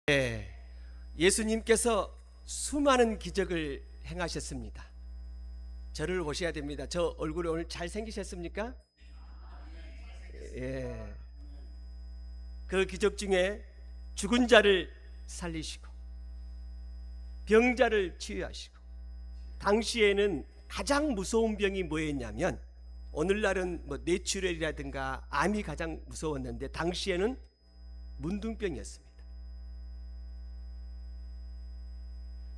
네, 예수님께서 수많은 기적을 행하셨습니다. 저를 보셔야 됩니다. 저 얼굴이 오늘 잘생기셨습니까? 예. 그 기적 중에 죽은 자를 살리시고 병자를 치유하시고, 당시에는 가장 무서운 병이 뭐였냐면, 오늘날은 뭐 뇌출혈이라든가 암이 가장 무서웠는데 당시에는 문둥병이었습니다.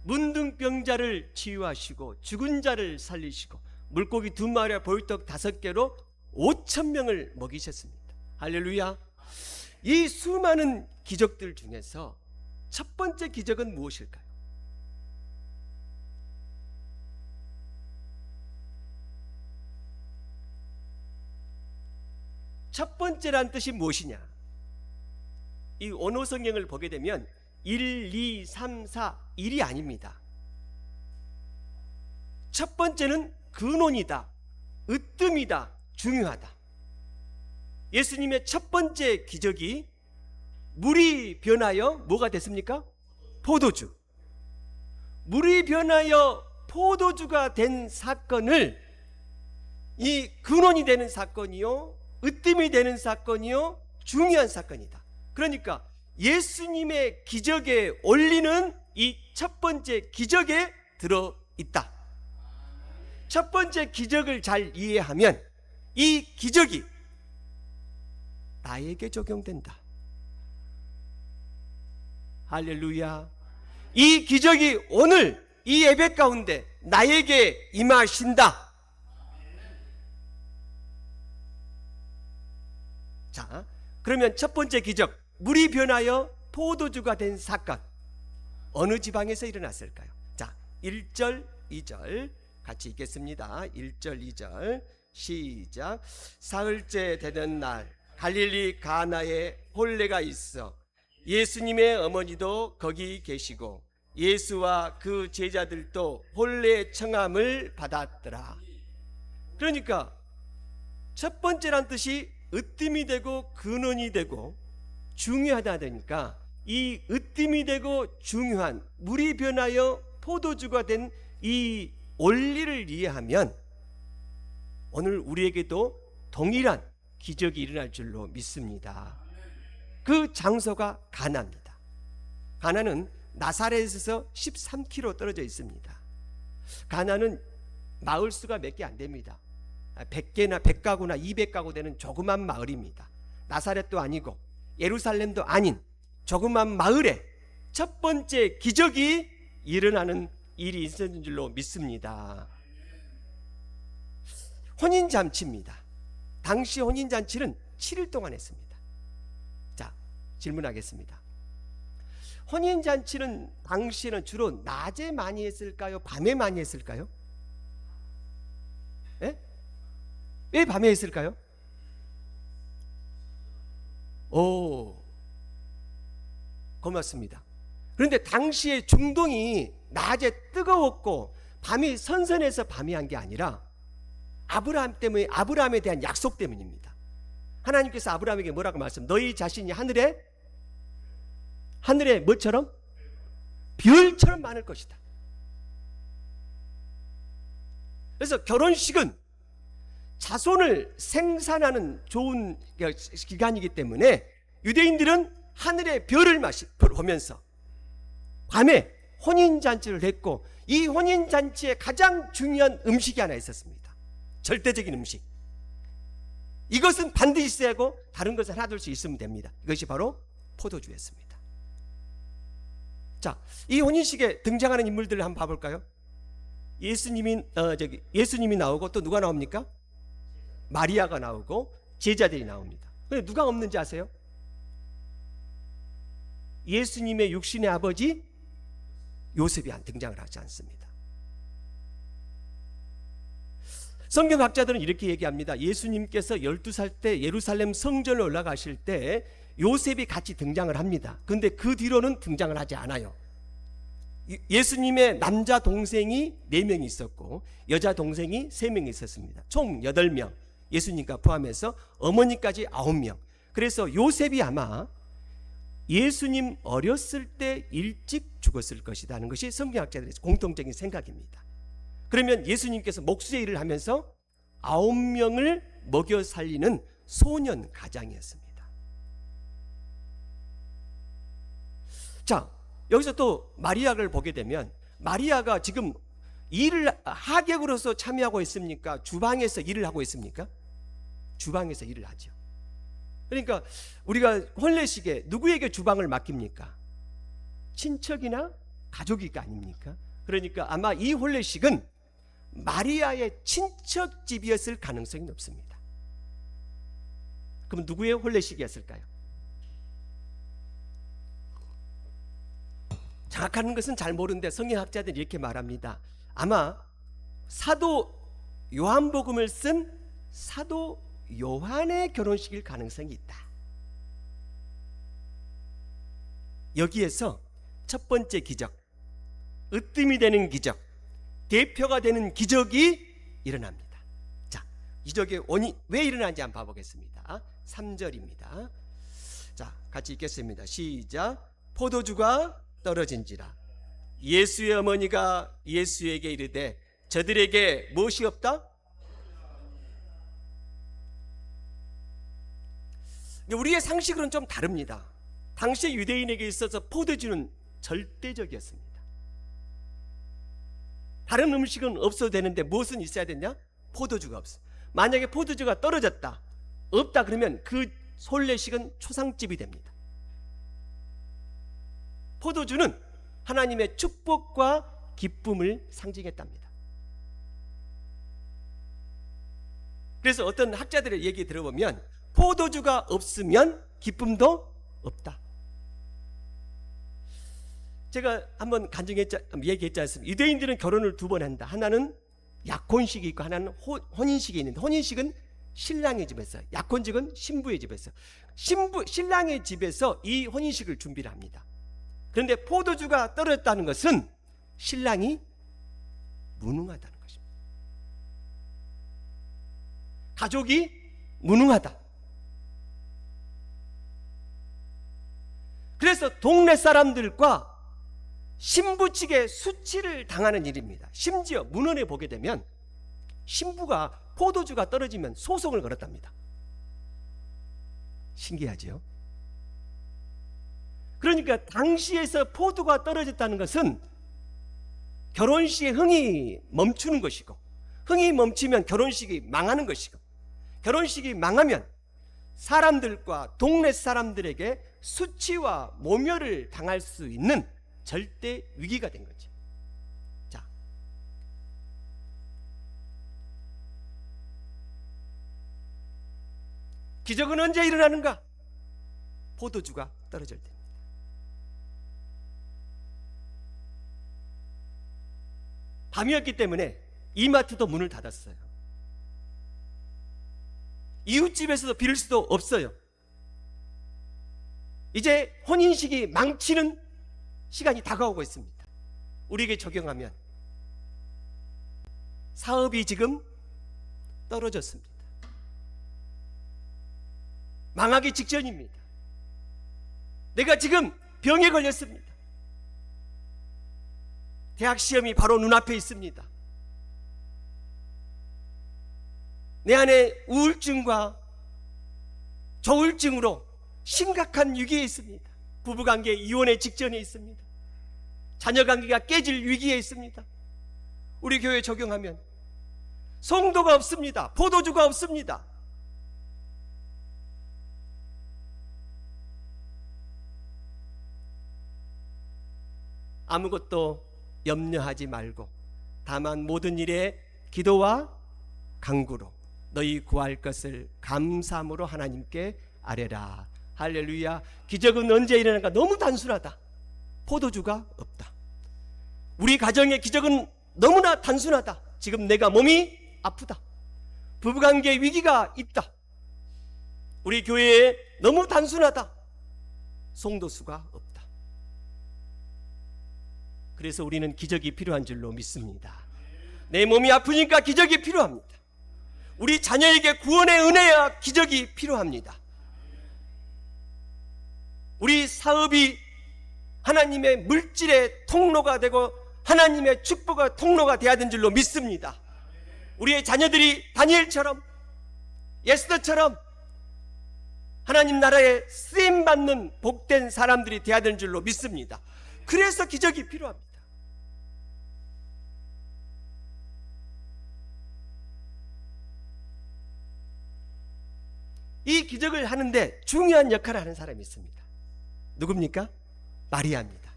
문둥병자를 치유하시고 죽은 자를 살리시고 물고기 2마리와 보리떡 5개로 5,000명을 먹이셨습니다. 할렐루야. 이 수많은 기적들 중에서 첫 번째 기적은 무엇일까요? 첫 번째란 뜻이 무엇이냐? 이 원어 성경을 보게 되면 1, 2, 3, 4, 1이 아닙니다. 첫 번째는 근원이다, 으뜸이다, 중요하다. 예수님의 첫 번째 기적이 물이 변하여 뭐가 됐습니까? 포도주. 물이 변하여 포도주가 된 사건을, 이 근원이 되는 사건이요, 으뜸이 되는 사건이요, 중요한 사건이다. 그러니까 예수님의 기적의 원리는 이 첫 번째 기적에 들어있다. 첫 번째 기적을 잘 이해하면 이 기적이 나에게 적용된다. 할렐루야. 이 기적이 오늘 이 예배 가운데 나에게 임하신다. 자, 그러면 첫 번째 기적, 물이 변하여 포도주가 된 사건, 어느 지방에서 일어났을까요? 자, 1절, 2절 같이 읽겠습니다. 1절, 2절 시작. 사흘째 되는 날 갈릴리 가나에 혼례가 있어 예수님의 어머니도 거기 계시고 예수와 그 제자들도 혼례 청함을 받았더라. 그러니까 첫 번째란 뜻이 으뜸이 되고 근원이 되고 중요하다니까, 이 으뜸이 되고 중요한 물이 변하여 포도주가 된 이 원리를 이해하면 오늘 우리에게도 동일한 기적이 일어날 줄로 믿습니다. 그 장소가 가나입니다. 가나는 나사렛에서 13km 떨어져 있습니다. 가나는 마을 수가 몇 개 안 됩니다. 100개나 100가구나 200가구 되는 조그만 마을입니다. 나사렛도 아니고 예루살렘도 아닌 조그만 마을에 첫 번째 기적이 일어나는 일이 있었는 줄로 믿습니다. 혼인잔치입니다. 당시 혼인잔치는 7일 동안 했습니다. 자, 질문하겠습니다. 혼인잔치는 당시에는 주로 낮에 많이 했을까요? 밤에 많이 했을까요? 예? 왜 밤에 했을까요? 오, 고맙습니다. 그런데 당시에 중동이 낮에 뜨거웠고 밤이 선선해서 밤이 한 게 아니라 아브라함 때문에, 아브라함에 대한 약속 때문입니다. 하나님께서 아브라함에게 뭐라고 말씀? 너희 자신이 하늘에 뭐처럼? 별처럼 많을 것이다. 그래서 결혼식은 자손을 생산하는 좋은 기간이기 때문에 유대인들은 하늘의 별을 보면서 밤에 혼인잔치를 했고, 이 혼인잔치에 가장 중요한 음식이 하나 있었습니다. 절대적인 음식. 이것은 반드시 있어야 하고 다른 것은 하나둘씩 있으면 됩니다. 이것이 바로 포도주였습니다. 자, 이 혼인식에 등장하는 인물들을 한번 봐볼까요? 예수님이 나오고 또 누가 나옵니까? 마리아가 나오고 제자들이 나옵니다. 근데 누가 없는지 아세요? 예수님의 육신의 아버지 요셉이 등장을 하지 않습니다. 성경학자들은 이렇게 얘기합니다. 예수님께서 12살 때 예루살렘 성전에 올라가실 때 요셉이 같이 등장을 합니다. 근데 그 뒤로는 등장을 하지 않아요. 예수님의 남자 동생이 4명이 있었고 여자 동생이 3명이 있었습니다. 총 8명, 예수님과 포함해서 어머니까지 9명. 그래서 요셉이 아마 예수님 어렸을 때 일찍 죽었을 것이다 하는 것이 성경학자들의 공통적인 생각입니다. 그러면 예수님께서 목수의 일을 하면서 9명을 먹여 살리는 소년 가장이었습니다. 자, 여기서 또 마리아를 보게 되면 마리아가 지금 일을 하객으로서 참여하고 있습니까? 주방에서 일을 하고 있습니까? 주방에서 일을 하죠. 그러니까 우리가 혼례식에 누구에게 주방을 맡깁니까? 친척이나 가족이 아닙니까? 그러니까 아마 이 혼례식은 마리아의 친척집이었을 가능성이 높습니다. 그럼 누구의 혼례식이었을까요? 정확한 것은 잘 모르는데 성경학자들이 이렇게 말합니다. 아마 사도 요한복음을 쓴 사도 요한의 결혼식일 가능성이 있다. 여기에서 첫 번째 기적, 으뜸이 되는 기적, 대표가 되는 기적이 일어납니다. 자, 기적의 원인 왜 일어나는지 한번 봐보겠습니다. 3절입니다. 자, 같이 읽겠습니다. 시작. 포도주가 떨어진지라 예수의 어머니가 예수에게 이르되 저들에게 무엇이 없다? 우리의 상식으로는 좀 다릅니다. 당시 유대인에게 있어서 포도주는 절대적이었습니다. 다른 음식은 없어도 되는데 무엇은 있어야 되냐? 포도주가 없어. 만약에 포도주가 떨어졌다, 없다 그러면 그 혼례식은 초상집이 됩니다. 포도주는 하나님의 축복과 기쁨을 상징했답니다. 그래서 어떤 학자들의 얘기 들어보면 포도주가 없으면 기쁨도 없다. 제가 한번 얘기했지 않습니까? 유대인들은 결혼을 2번 한다. 하나는 약혼식이 있고 하나는 혼인식이 있는데, 혼인식은 신랑의 집에서, 약혼식은 신부의 집에서, 신랑의 집에서 이 혼인식을 준비를 합니다. 그런데 포도주가 떨어졌다는 것은 신랑이 무능하다는 것입니다. 가족이 무능하다. 그래서 동네 사람들과 신부 측에 수치를 당하는 일입니다. 심지어 문헌에 보게 되면 신부가 포도주가 떨어지면 소송을 걸었답니다. 신기하죠? 그러니까 당시에서 포도가 떨어졌다는 것은 결혼식의 흥이 멈추는 것이고, 흥이 멈추면 결혼식이 망하는 것이고, 결혼식이 망하면 사람들과 동네 사람들에게 수치와 모멸을 당할 수 있는 절대 위기가 된 거죠. 자, 기적은 언제 일어나는가? 포도주가 떨어질 때. 밤이었기 때문에 이마트도 문을 닫았어요. 이웃집에서도 빌 수도 없어요. 이제 혼인식이 망치는 시간이 다가오고 있습니다. 우리에게 적용하면 사업이 지금 떨어졌습니다. 망하기 직전입니다. 내가 지금 병에 걸렸습니다. 대학 시험이 바로 눈앞에 있습니다. 내 안에 우울증과 조울증으로 심각한 위기에 있습니다. 부부관계 이혼의 직전에 있습니다. 자녀관계가 깨질 위기에 있습니다. 우리 교회에 적용하면 성도가 없습니다. 포도주가 없습니다. 아무것도 염려하지 말고 다만 모든 일에 기도와 간구로 너희 구할 것을 감사함으로 하나님께 아뢰라. 할렐루야. 기적은 언제 일어나는가? 너무 단순하다. 포도주가 없다. 우리 가정의 기적은 너무나 단순하다. 지금 내가 몸이 아프다. 부부관계 위기가 있다. 우리 교회에 너무 단순하다. 성도수가 없다. 그래서 우리는 기적이 필요한 줄로 믿습니다. 내 몸이 아프니까 기적이 필요합니다. 우리 자녀에게 구원의 은혜야 기적이 필요합니다. 우리 사업이 하나님의 물질의 통로가 되고 하나님의 축복의 통로가 되어야 되는 줄로 믿습니다. 우리의 자녀들이 다니엘처럼 에스더처럼 하나님 나라에 쓰임받는 복된 사람들이 되어야 되는 줄로 믿습니다. 그래서 기적이 필요합니다. 이 기적을 하는데 중요한 역할을 하는 사람이 있습니다. 누굽니까? 마리아입니다.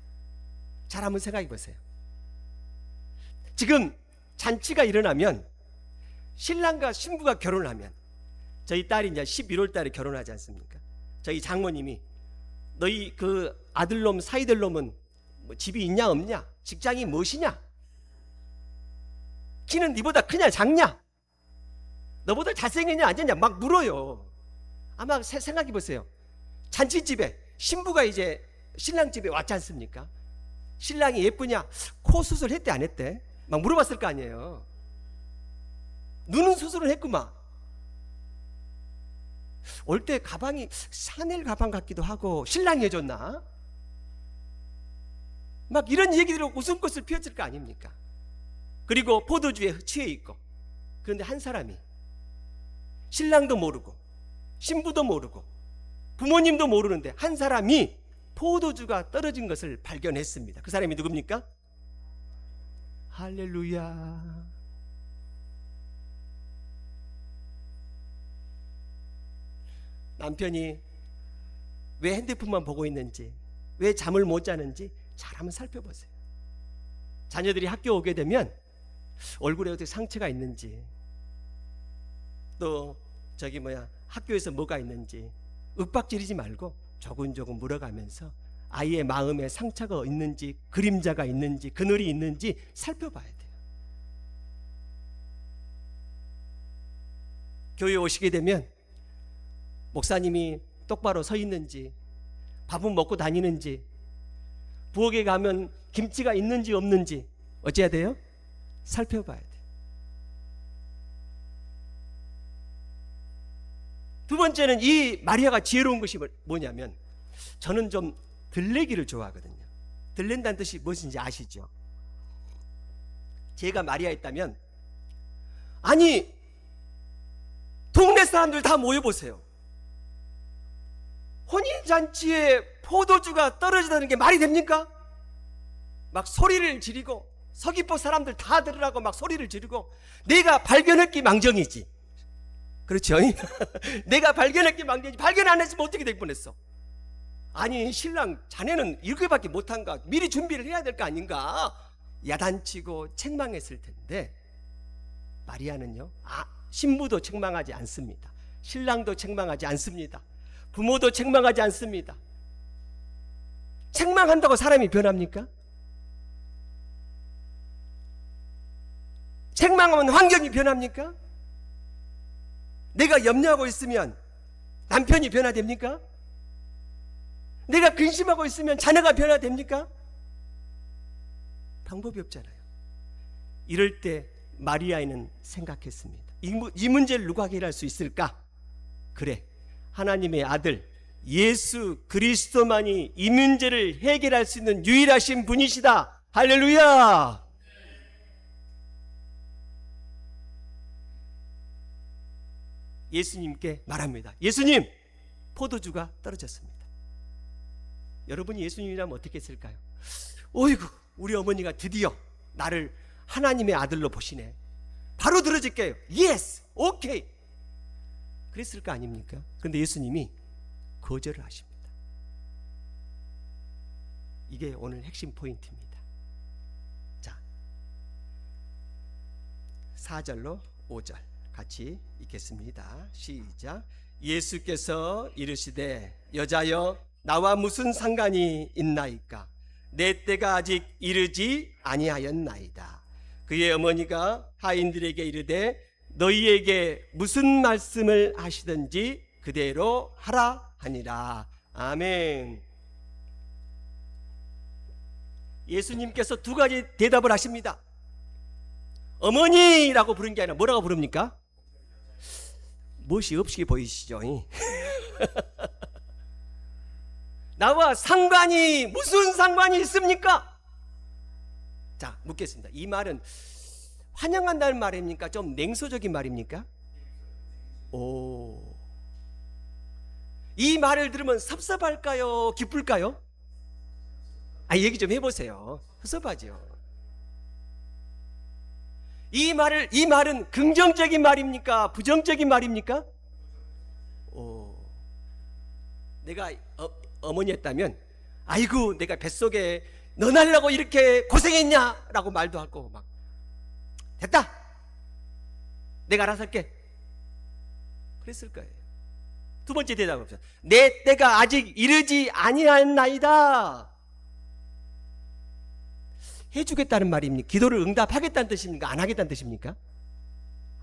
잘 한번 생각해 보세요. 지금 잔치가 일어나면 신랑과 신부가 결혼을 하면, 저희 딸이 이제 11월 달에 결혼하지 않습니까? 저희 장모님이 너희 그 아들놈 사이들놈은 뭐 집이 있냐 없냐, 직장이 무엇이냐, 키는 네보다 크냐 작냐, 너보다 잘생겼냐 안 됐냐 막 물어요. 아마 생각해 보세요. 잔치집에 신부가 이제 신랑 집에 왔지 않습니까? 신랑이 예쁘냐, 코 수술했대 안 했대 막 물어봤을 거 아니에요. 눈은 수술을 했구만. 올 때 가방이 샤넬 가방 같기도 하고 신랑이 해줬나? 막 이런 얘기들로 웃음꽃을 피웠을 거 아닙니까? 그리고 포도주에 취해 있고. 그런데 한 사람이 신랑도 모르고 신부도 모르고 부모님도 모르는데 한 사람이 포도주가 떨어진 것을 발견했습니다. 그 사람이 누굽니까? 할렐루야. 남편이 왜 핸드폰만 보고 있는지, 왜 잠을 못 자는지 잘 한번 살펴보세요. 자녀들이 학교 오게 되면 얼굴에 어떻게 상처가 있는지, 또 학교에서 뭐가 있는지 윽박지르지 말고 조금조금 물어가면서 아이의 마음에 상처가 있는지, 그림자가 있는지, 그늘이 있는지 살펴봐야 돼요. 교회 오시게 되면 목사님이 똑바로 서 있는지, 밥은 먹고 다니는지, 부엌에 가면 김치가 있는지 없는지 어찌해야 돼요? 살펴봐야 돼요. 두 번째는 이 마리아가 지혜로운 것이 뭐냐면, 저는 좀 들레기를 좋아하거든요. 들렌다는 뜻이 무엇인지 아시죠? 제가 마리아였다면, 아니 동네 사람들 다 모여보세요. 혼인잔치에 포도주가 떨어지다는 게 말이 됩니까? 막 소리를 지르고, 서귀포 사람들 다 들으라고 막 소리를 지르고, 내가 발견했기 망정이지. 그렇죠? 내가 발견했기 망정이지. 발견 안 했으면 어떻게 될 뻔했어? 아니 신랑 자네는 이렇게밖에 못한가, 미리 준비를 해야 될 거 아닌가, 야단치고 책망했을 텐데, 마리아는요, 신부도 책망하지 않습니다. 신랑도 책망하지 않습니다. 부모도 책망하지 않습니다. 책망한다고 사람이 변합니까? 책망하면 환경이 변합니까? 내가 염려하고 있으면 남편이 변화됩니까? 내가 근심하고 있으면 자녀가 변화됩니까? 방법이 없잖아요. 이럴 때 마리아는 생각했습니다. 이 문제를 누가 해결할 수 있을까? 그래, 하나님의 아들 예수 그리스도만이 이 문제를 해결할 수 있는 유일하신 분이시다. 할렐루야. 예수님께 말합니다. 예수님, 포도주가 떨어졌습니다. 여러분이 예수님이라면 어떻게 했을까요? 어이구, 우리 어머니가 드디어 나를 하나님의 아들로 보시네. 바로 들어줄게요. 예스, 오케이. 그랬을 거 아닙니까? 그런데 예수님이 거절을 하십니다. 이게 오늘 핵심 포인트입니다. 자, 4절로 5절 같이 읽겠습니다. 시작. 예수께서 이르시되 여자여 나와 무슨 상관이 있나이까? 내 때가 아직 이르지 아니하였나이다. 그의 어머니가 하인들에게 이르되 너희에게 무슨 말씀을 하시든지 그대로 하라 하니라. 아멘. 예수님께서 두 가지 대답을 하십니다. 어머니라고 부른 게 아니라 뭐라고 부릅니까? 멋이 없이 보이시죠? 나와 상관이 무슨 상관이 있습니까? 자, 묻겠습니다. 이 말은 환영한다는 말입니까? 좀 냉소적인 말입니까? 오, 이 말을 들으면 섭섭할까요? 기쁠까요? 얘기 좀 해보세요. 섭섭하죠. 이 말은 긍정적인 말입니까? 부정적인 말입니까? 내가 어머니였다면, 아이고 내가 뱃속에 너 낳으려고 이렇게 고생했냐? 라고 말도 하고 막, 됐다, 내가 알아서 할게, 그랬을 거예요. 두 번째 대답은 내 때가 아직 이르지 아니하나이다. 해주겠다는 말입니까? 기도를 응답하겠다는 뜻입니까? 안 하겠다는 뜻입니까?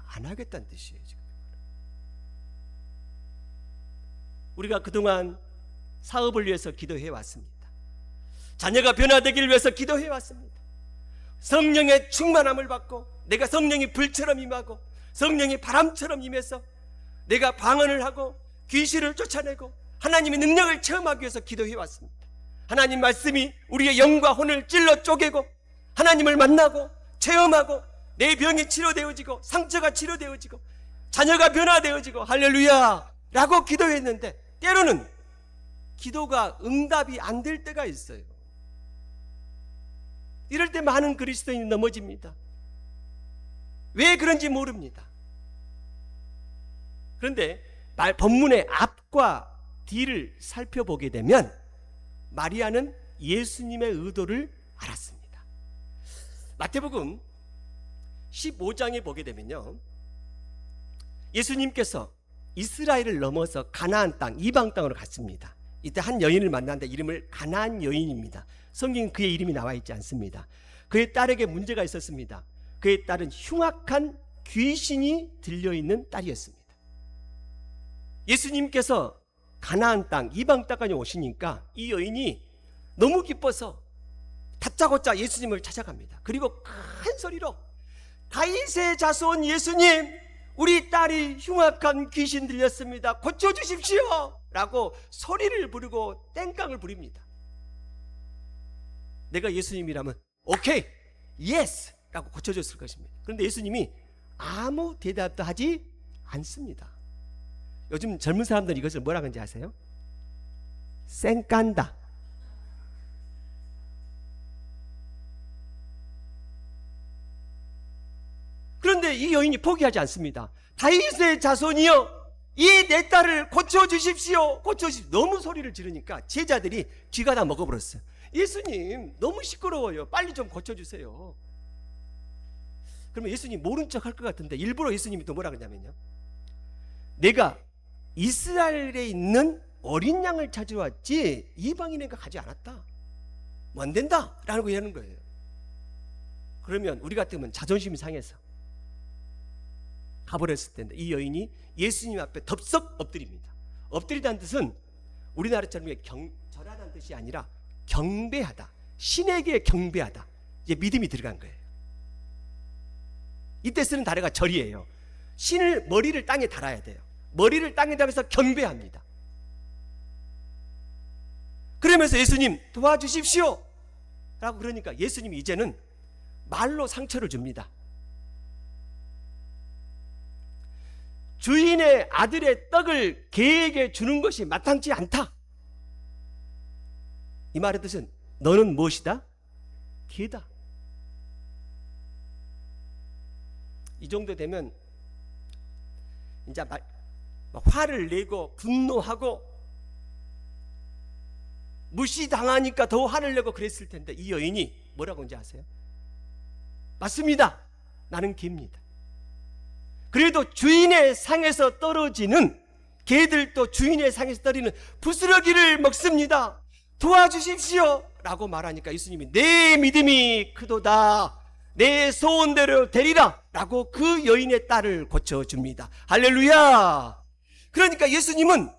안 하겠다는 뜻이에요. 지금 우리가 그동안 사업을 위해서 기도해 왔습니다. 자녀가 변화되기를 위해서 기도해 왔습니다. 성령의 충만함을 받고, 내가 성령이 불처럼 임하고 성령이 바람처럼 임해서 내가 방언을 하고 귀신을 쫓아내고 하나님의 능력을 체험하기 위해서 기도해 왔습니다. 하나님 말씀이 우리의 영과 혼을 찔러 쪼개고 하나님을 만나고 체험하고 내 병이 치료되어지고 상처가 치료되어지고 자녀가 변화되어지고 할렐루야 라고 기도했는데, 때로는 기도가 응답이 안 될 때가 있어요. 이럴 때 많은 그리스도인이 넘어집니다. 왜 그런지 모릅니다. 그런데 본문의 앞과 뒤를 살펴보게 되면 마리아는 예수님의 의도를 알았습니다. 마태복음 15장에 보게 되면요, 예수님께서 이스라엘을 넘어서 가나안 땅, 이방 땅으로 갔습니다. 이때 한 여인을 만났는데 이름을 가나안 여인입니다. 성경에 그의 이름이 나와 있지 않습니다. 그의 딸에게 문제가 있었습니다. 그의 딸은 흉악한 귀신이 들려있는 딸이었습니다. 예수님께서 가나안 땅, 이방 땅까지 오시니까 이 여인이 너무 기뻐서 다짜고짜 예수님을 찾아갑니다. 그리고 큰 소리로, 다윗의 자손 예수님, 우리 딸이 흉악한 귀신 들렸습니다. 고쳐주십시오 라고 소리를 부르고 땡깡을 부립니다. 내가 예수님이라면 오케이, 예스 라고 고쳐줬을 것입니다. 그런데 예수님이 아무 대답도 하지 않습니다. 요즘 젊은 사람들은 이것을 뭐라 그런지 아세요? 쌩깐다. 그런데 이 여인이 포기하지 않습니다. 다윗의 자손이여, 이 내 딸을 고쳐주십시오, 고쳐주십시오. 너무 소리를 지르니까 제자들이 쥐가 다 먹어버렸어요. 예수님 너무 시끄러워요, 빨리 좀 고쳐주세요. 그러면 예수님 모른 척 할 것 같은데 일부러 예수님이 또 뭐라 그러냐면요, 내가 이스라엘에 있는 어린 양을 찾으러 왔지 이방인에게 가지 않았다, 뭐 안 된다 라고 얘기하는 거예요. 그러면 우리 같으면 자존심이 상해서 가버렸을 텐데, 이 여인이 예수님 앞에 덥석 엎드립니다. 엎드리다는 뜻은 우리나라처럼 절하다는 뜻이 아니라 경배하다, 신에게 경배하다, 이제 믿음이 들어간 거예요. 이때 쓰는 단어가 절이에요. 신을 머리를 땅에 달아야 돼요. 머리를 땅에 달아서 경배합니다. 그러면서 예수님 도와주십시오 라고 그러니까 예수님이 이제는 말로 상처를 줍니다. 주인의 아들의 떡을 개에게 주는 것이 마땅치 않다. 이 말의 뜻은 너는 무엇이다? 개다. 이 정도 되면 이제 막 화를 내고 분노하고 무시당하니까 더 화를 내고 그랬을 텐데, 이 여인이 뭐라고 하는지 아세요? 맞습니다, 나는 개입니다. 그래도 주인의 상에서 떨어지는 개들도 주인의 상에서 떨어지는 부스러기를 먹습니다. 도와주십시오 라고 말하니까 예수님이 내 믿음이 크도다, 내 소원대로 되리라 라고 그 여인의 딸을 고쳐줍니다. 할렐루야. 그러니까 예수님은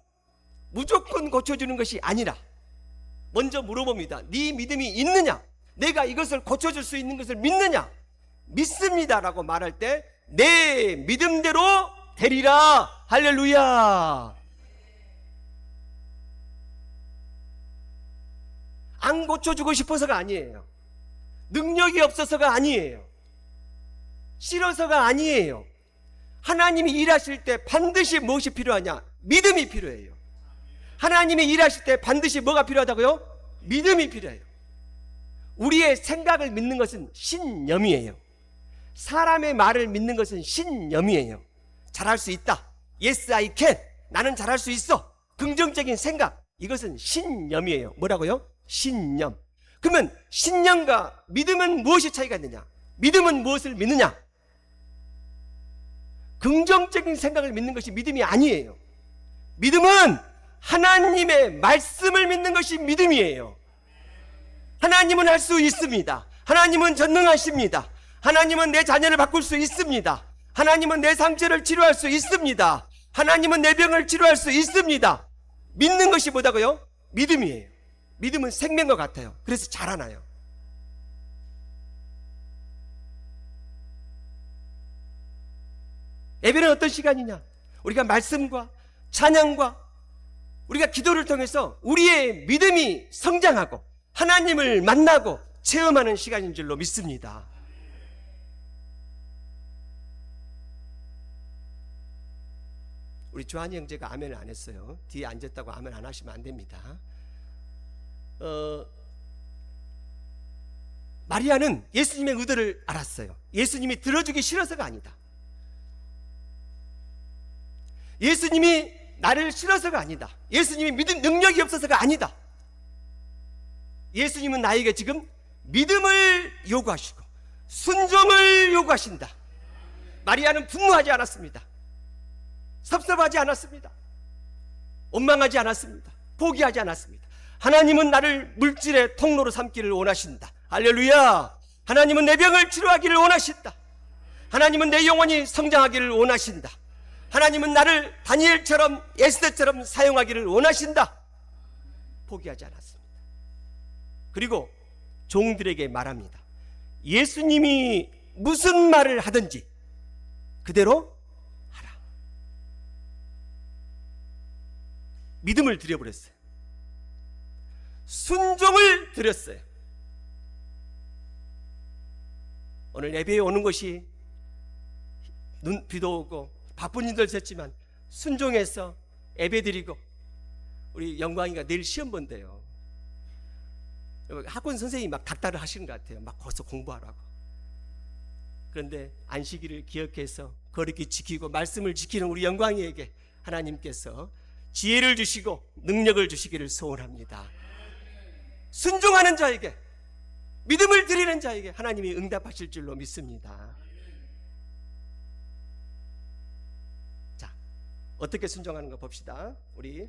무조건 고쳐주는 것이 아니라 먼저 물어봅니다. 네 믿음이 있느냐? 내가 이것을 고쳐줄 수 있는 것을 믿느냐? 믿습니다 라고 말할 때 내 믿음대로 되리라. 할렐루야. 안 고쳐주고 싶어서가 아니에요. 능력이 없어서가 아니에요. 싫어서가 아니에요. 하나님이 일하실 때 반드시 무엇이 필요하냐? 믿음이 필요해요. 하나님이 일하실 때 반드시 뭐가 필요하다고요? 믿음이 필요해요. 우리의 생각을 믿는 것은 신념이에요. 사람의 말을 믿는 것은 신념이에요. 잘할 수 있다. Yes, I can. 나는 잘할 수 있어. 긍정적인 생각. 이것은 신념이에요. 뭐라고요? 신념. 그러면 신념과 믿음은 무엇이 차이가 있느냐? 믿음은 무엇을 믿느냐? 긍정적인 생각을 믿는 것이 믿음이 아니에요. 믿음은 하나님의 말씀을 믿는 것이 믿음이에요. 하나님은 할 수 있습니다. 하나님은 전능하십니다. 하나님은 내 자녀를 바꿀 수 있습니다. 하나님은 내 상처를 치료할 수 있습니다. 하나님은 내 병을 치료할 수 있습니다. 믿는 것이 뭐다고요? 믿음이에요. 믿음은 생명과 같아요. 그래서 자라나요. 예배는 어떤 시간이냐? 우리가 말씀과 찬양과 우리가 기도를 통해서 우리의 믿음이 성장하고 하나님을 만나고 체험하는 시간인 줄로 믿습니다. 우리 조한이 형제가 아멘을 안 했어요. 뒤에 앉았다고 아멘 안 하시면 안 됩니다. 마리아는 예수님의 의도를 알았어요. 예수님이 들어주기 싫어서가 아니다. 예수님이 나를 싫어서가 아니다. 예수님이 믿음 능력이 없어서가 아니다. 예수님은 나에게 지금 믿음을 요구하시고 순종을 요구하신다. 마리아는 분노하지 않았습니다. 섭섭하지 않았습니다. 원망하지 않았습니다. 포기하지 않았습니다. 하나님은 나를 물질의 통로로 삼기를 원하신다. 할렐루야. 하나님은 내 병을 치료하기를 원하신다. 하나님은 내 영혼이 성장하기를 원하신다. 하나님은 나를 다니엘처럼 에스더처럼 사용하기를 원하신다. 포기하지 않았습니다. 그리고 종들에게 말합니다. 예수님이 무슨 말을 하든지 그대로 하라. 믿음을 드려버렸어요. 순종을 드렸어요. 오늘 예배에 오는 것이 비도 오고 바쁜 일들 있었지만 순종해서 예배드리고, 우리 영광이가 내일 시험 본대요. 학원 선생님이 막 닥달을 하시는 것 같아요. 막 거기서 공부하라고. 그런데 안식일을 기억해서 거룩히 지키고 말씀을 지키는 우리 영광이에게 하나님께서 지혜를 주시고 능력을 주시기를 소원합니다. 순종하는 자에게, 믿음을 드리는 자에게 하나님이 응답하실 줄로 믿습니다. 자, 어떻게 순종하는 거 봅시다. 우리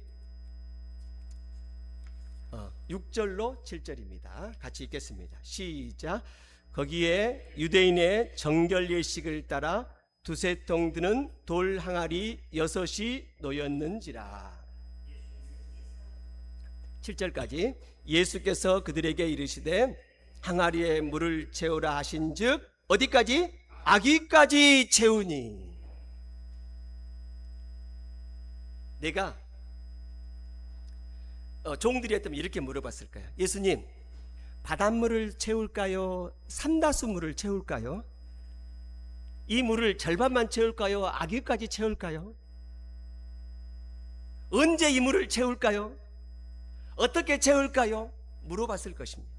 6절로 7절입니다. 같이 읽겠습니다. 시작. 거기에 유대인의 정결 예식을 따라 두세 통 드는 돌 항아리 6이 놓였는지라. 7절까지. 예수께서 그들에게 이르시되 항아리에 물을 채우라 하신즉 어디까지? 아기까지 채우니. 내가 종들이 했다면 이렇게 물어봤을 거예요. 예수님, 바닷물을 채울까요? 삼다수물을 채울까요? 이 물을 절반만 채울까요? 아기까지 채울까요? 언제 이 물을 채울까요? 어떻게 채울까요? 물어봤을 것입니다.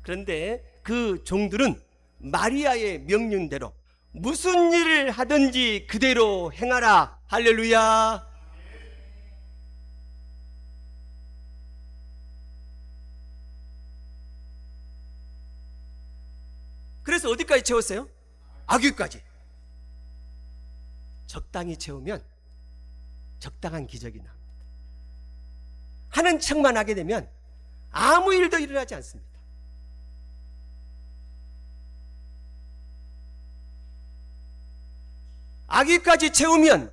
그런데 그 종들은 마리아의 명령대로 무슨 일을 하든지 그대로 행하라. 할렐루야. 그래서 어디까지 채웠어요? 아귀까지. 적당히 채우면 적당한 기적이 납니다. 하는 척만 하게 되면 아무 일도 일어나지 않습니다. 아귀까지 채우면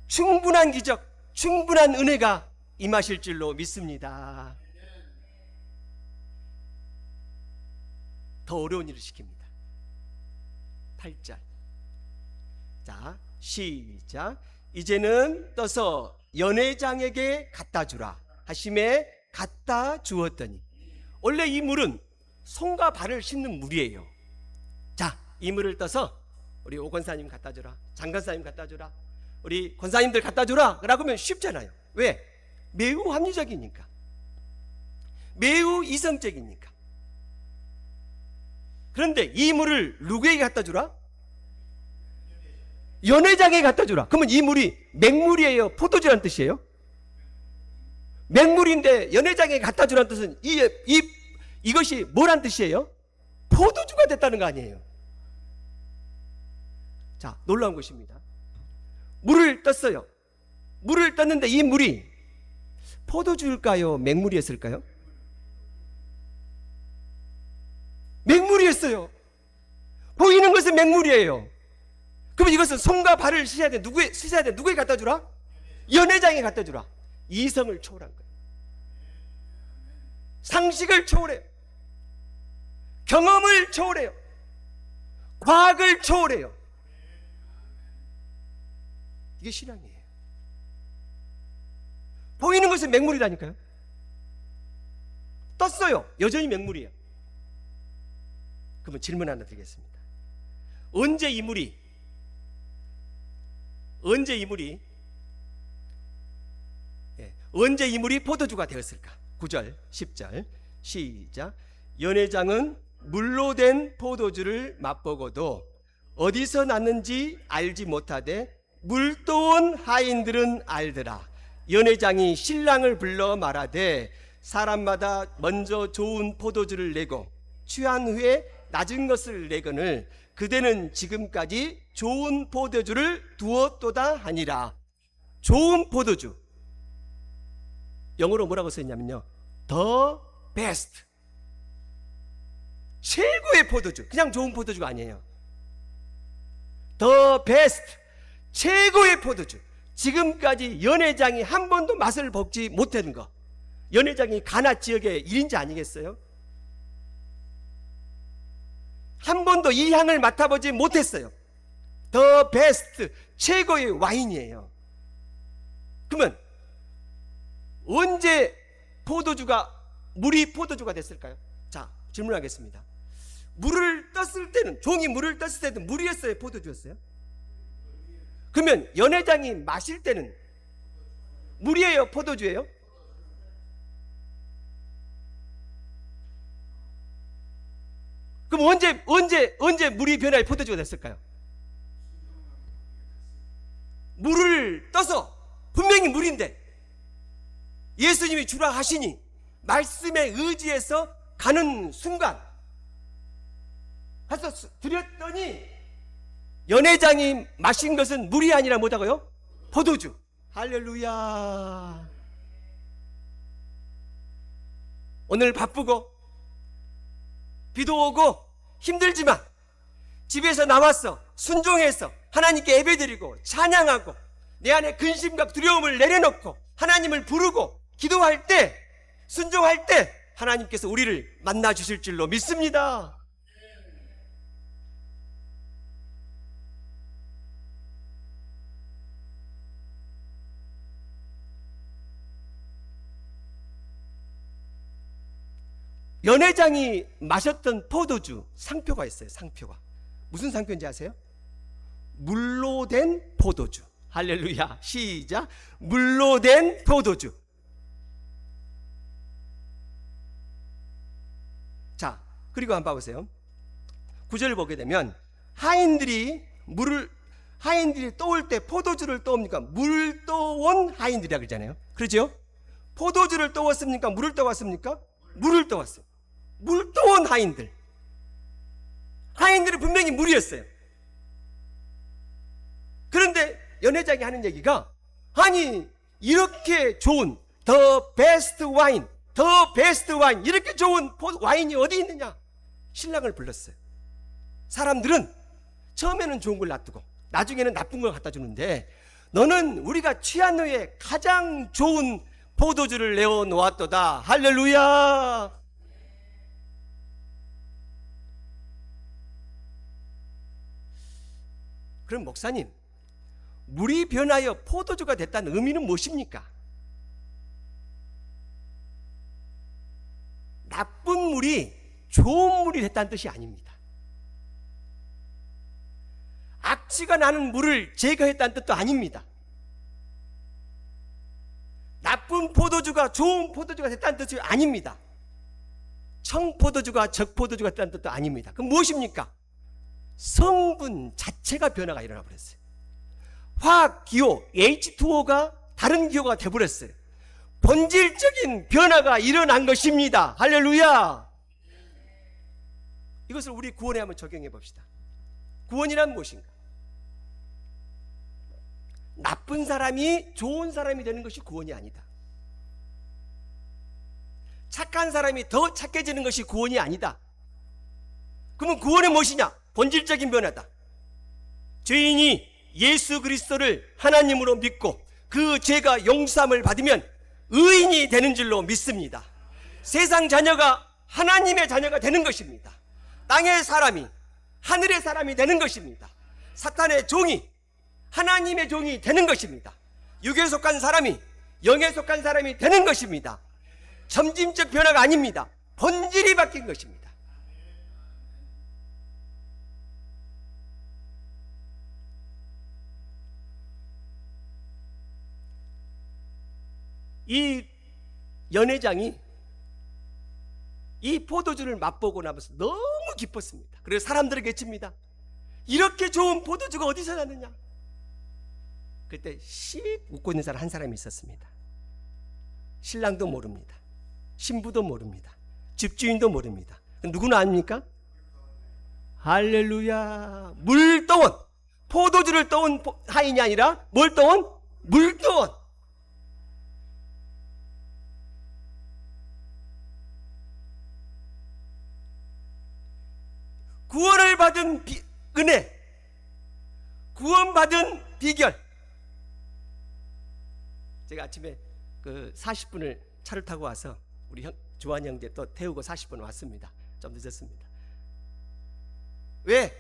충분한 기적, 충분한 은혜가 임하실 줄로 믿습니다. 더 어려운 일을 시킵니다. 8절. 자, 시작. 이제는 떠서 연회장에게 갖다 주라 하심에 갖다 주었더니 원래 이 물은 손과 발을 씻는 물이에요. 자, 이 물을 떠서 우리 오 권사님 갖다 주라, 장 권사님 갖다 주라, 우리 권사님들 갖다 주라 라고 하면 쉽잖아요. 왜? 매우 합리적이니까, 매우 이성적이니까. 그런데 이 물을 누구에게 갖다 주라? 연회장에 갖다 주라. 그러면 이 물이 맹물이에요, 포도주라는 뜻이에요? 맹물인데 연회장에 갖다 주라는 뜻은 이것이 뭐란 뜻이에요? 포도주가 됐다는 거 아니에요? 자, 놀라운 것입니다. 물을 떴어요. 물을 떴는데 이 물이 포도주일까요? 맹물이었을까요? 맹물이었어요. 보이는 것은 맹물이에요. 그럼 이것은 손과 발을 씻어야 돼. 누구에 갖다 주라? 연회장에 갖다 주라. 이성을 초월한 거예요. 상식을 초월해요. 경험을 초월해요. 과학을 초월해요. 이게 신앙이에요. 보이는 것은 맹물이라니까요. 떴어요. 여전히 맹물이에요. 그러면 질문 하나 드리겠습니다. 언제 이 물이 포도주가 되었을까? 9절 10절 시작. 연회장은 물로 된 포도주를 맛보고도 어디서 났는지 알지 못하되 물떠온 하인들은 알더라. 연회장이 신랑을 불러 말하되 사람마다 먼저 좋은 포도주를 내고 취한 후에 낮은 것을 내거늘 그대는 지금까지 좋은 포도주를 두었도다 하니라. 좋은 포도주, 영어로 뭐라고 써있냐면요, The best, 최고의 포도주. 그냥 좋은 포도주가 아니에요. The best, 최고의 포도주. 지금까지 연회장이 한 번도 맛을 보지 못한 거. 연회장이 가나 지역의 1인자 아니겠어요? 한 번도 이 향을 맡아보지 못했어요. The best, 최고의 와인이에요. 그러면 언제 물이 포도주가 됐을까요? 자, 질문하겠습니다. 물을 떴을 때는, 종이 물을 떴을 때는 물이었어요, 포도주였어요? 그러면 연회장이 마실 때는 물이에요, 포도주예요? 그럼 언제 물이 변화해 포도주가 됐을까요? 물을 떠서, 분명히 물인데 예수님이 주라 하시니 말씀에 의지해서 가는 순간 가서 드렸더니 연회장이 마신 것은 물이 아니라 뭐다고요? 포도주. 할렐루야. 오늘 바쁘고 비도 오고 힘들지만 집에서 나와서 순종해서 하나님께 예배드리고 찬양하고 내 안에 근심과 두려움을 내려놓고 하나님을 부르고 기도할 때, 순종할 때 하나님께서 우리를 만나 주실 줄로 믿습니다. 연회장이 마셨던 포도주 상표가 있어요. 상표가 무슨 상표인지 아세요? 물로 된 포도주. 할렐루야. 시작. 물로 된 포도주. 자, 그리고 한번 봐보세요. 9절을 보게 되면 하인들이 떠올 때 포도주를 떠옵니까? 물 떠온 하인들이라 그러잖아요. 그렇죠? 포도주를 떠왔습니까? 물을 떠왔습니까? 물을 떠왔어요. 물 떠온 하인들. 하인들은 분명히 물이었어요. 그런데 연회장이 하는 얘기가, 아니 이렇게 좋은 The best wine, 이렇게 좋은 와인이 어디 있느냐? 신랑을 불렀어요. 사람들은 처음에는 좋은 걸 놔두고 나중에는 나쁜 걸 갖다 주는데, 너는 우리가 취한 후에 가장 좋은 포도주를 내어 놓았도다. 할렐루야. 그럼 목사님, 물이 변하여 포도주가 됐다는 의미는 무엇입니까? 나쁜 물이 좋은 물이 됐다는 뜻이 아닙니다. 악취가 나는 물을 제거했다는 뜻도 아닙니다. 나쁜 포도주가 좋은 포도주가 됐다는 뜻이 아닙니다. 청포도주가 적포도주가 됐다는 뜻도 아닙니다. 그럼 무엇입니까? 성분 자체가 변화가 일어나 버렸어요. 화학기호 H2O가 다른 기호가 되어버렸어요. 본질적인 변화가 일어난 것입니다. 할렐루야. 이것을 우리 구원에 한번 적용해 봅시다. 구원이란 무엇인가? 나쁜 사람이 좋은 사람이 되는 것이 구원이 아니다. 착한 사람이 더 착해지는 것이 구원이 아니다. 그러면 구원은 무엇이냐? 본질적인 변화다. 죄인이 예수 그리스도를 하나님으로 믿고 그 죄가 용서함을 받으면 의인이 되는 줄로 믿습니다. 세상 자녀가 하나님의 자녀가 되는 것입니다. 땅의 사람이 하늘의 사람이 되는 것입니다. 사탄의 종이 하나님의 종이 되는 것입니다. 육에 속한 사람이 영에 속한 사람이 되는 것입니다. 점진적 변화가 아닙니다. 본질이 바뀐 것입니다. 이 연회장이 이 포도주를 맛보고 나면서 너무 기뻤습니다. 그래서 사람들에게 외칩니다. 이렇게 좋은 포도주가 어디서 났느냐? 그때 씩 웃고 있는 사람 한 사람이 있었습니다. 신랑도 모릅니다. 신부도 모릅니다. 집주인도 모릅니다. 누구나 압니까? 할렐루야. 물 떠온, 포도주를 떠온 하인이 아니라 뭘 떠온? 물 떠온. 구원을 받은 은혜, 구원받은 비결. 제가 아침에 그 40분을 차를 타고 와서 우리 조한 형제 또 태우고 40분 왔습니다. 좀 늦었습니다. 왜?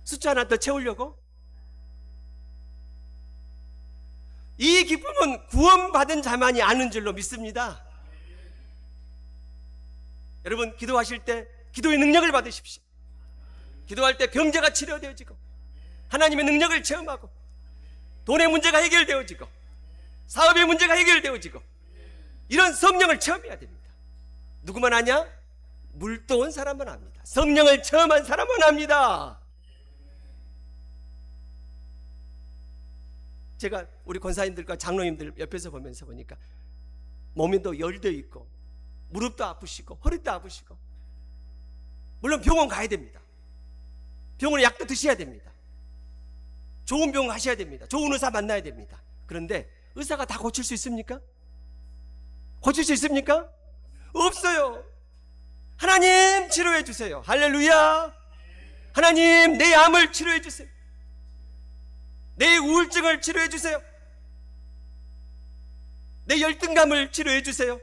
숫자 하나 더 채우려고? 이 기쁨은 구원받은 자만이 아는 줄로 믿습니다. 여러분 기도하실 때 기도의 능력을 받으십시오. 기도할 때 병자가 치료되어지고 하나님의 능력을 체험하고 돈의 문제가 해결되어지고 사업의 문제가 해결되어지고 이런 성령을 체험해야 됩니다. 누구만 아냐? 물 떠온 사람만 압니다. 성령을 체험한 사람만 압니다. 제가 우리 권사님들과 장로님들 옆에서 보면서 보니까 몸에도 열도 있고 무릎도 아프시고 허리도 아프시고 물론 병원 가야 됩니다. 병원에 약도 드셔야 됩니다. 좋은 병원 가셔야 됩니다. 좋은 의사 만나야 됩니다. 그런데 의사가 다 고칠 수 있습니까? 고칠 수 있습니까? 없어요. 하나님 치료해 주세요. 할렐루야. 하나님 내 암을 치료해 주세요. 내 우울증을 치료해 주세요. 내 열등감을 치료해 주세요.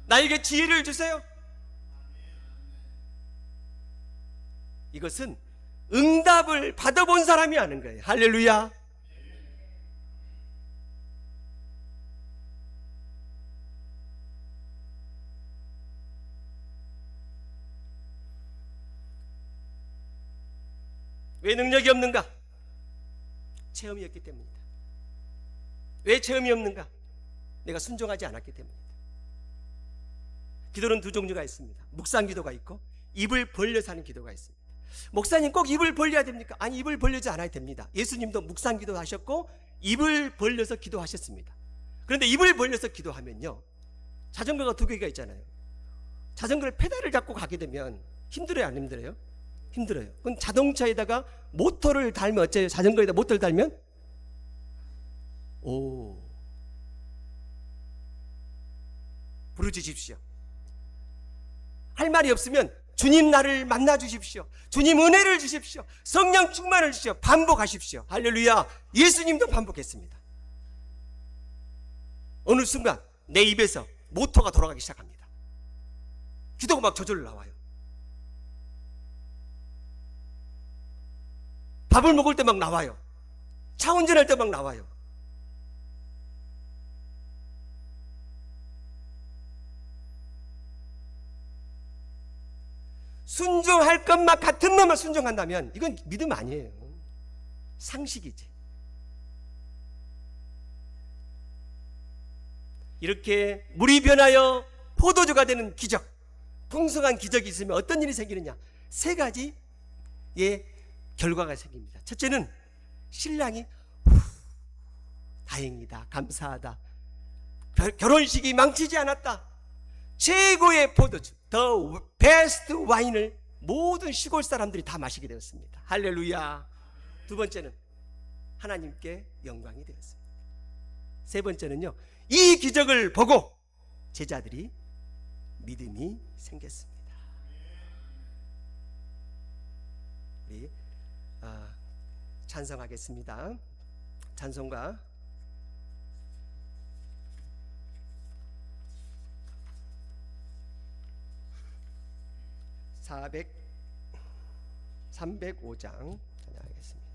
나에게 지혜를 주세요. 이것은 응답을 받아본 사람이 아는 거예요. 할렐루야. 왜 능력이 없는가? 체험이 없기 때문이다. 왜 체험이 없는가? 내가 순종하지 않았기 때문이다. 기도는 두 종류가 있습니다. 묵상 기도가 있고 입을 벌려서 하는 기도가 있습니다. 목사님 꼭 입을 벌려야 됩니까? 아니, 입을 벌리지 않아야 됩니다. 예수님도 묵상 기도하셨고 입을 벌려서 기도하셨습니다. 그런데 입을 벌려서 기도하면요, 자전거가 두 개가 있잖아요. 자전거를 페달을 잡고 가게 되면 힘들어요, 안 힘들어요? 힘들어요. 그럼 자동차에다가 모터를 달면 어째요? 자전거에다 모터를 달면 부르짖으십시오. 할 말이 없으면 주님 나를 만나 주십시오. 주님 은혜를 주십시오. 성령 충만을 주십시오. 반복하십시오. 할렐루야. 예수님도 반복했습니다. 어느 순간 내 입에서 모터가 돌아가기 시작합니다. 기도가 막 저절로 나와요. 밥을 먹을 때 막 나와요. 차 운전할 때 막 나와요. 순종할 것만 같은 놈만 순종한다면 이건 믿음 아니에요. 상식이지. 이렇게 물이 변하여 포도주가 되는 기적, 풍성한 기적이 있으면 어떤 일이 생기느냐? 세 가지의 결과가 생깁니다. 첫째는 신랑이 다행이다, 감사하다, 결혼식이 망치지 않았다, 최고의 포도주, the best 와인을 모든 시골 사람들이 다 마시게 되었습니다. 할렐루야. 두 번째는 하나님께 영광이 되었습니다. 세 번째는요, 이 기적을 보고 제자들이 믿음이 생겼습니다. 우리 찬송하겠습니다. 찬송가 305장 찬양하겠습니다.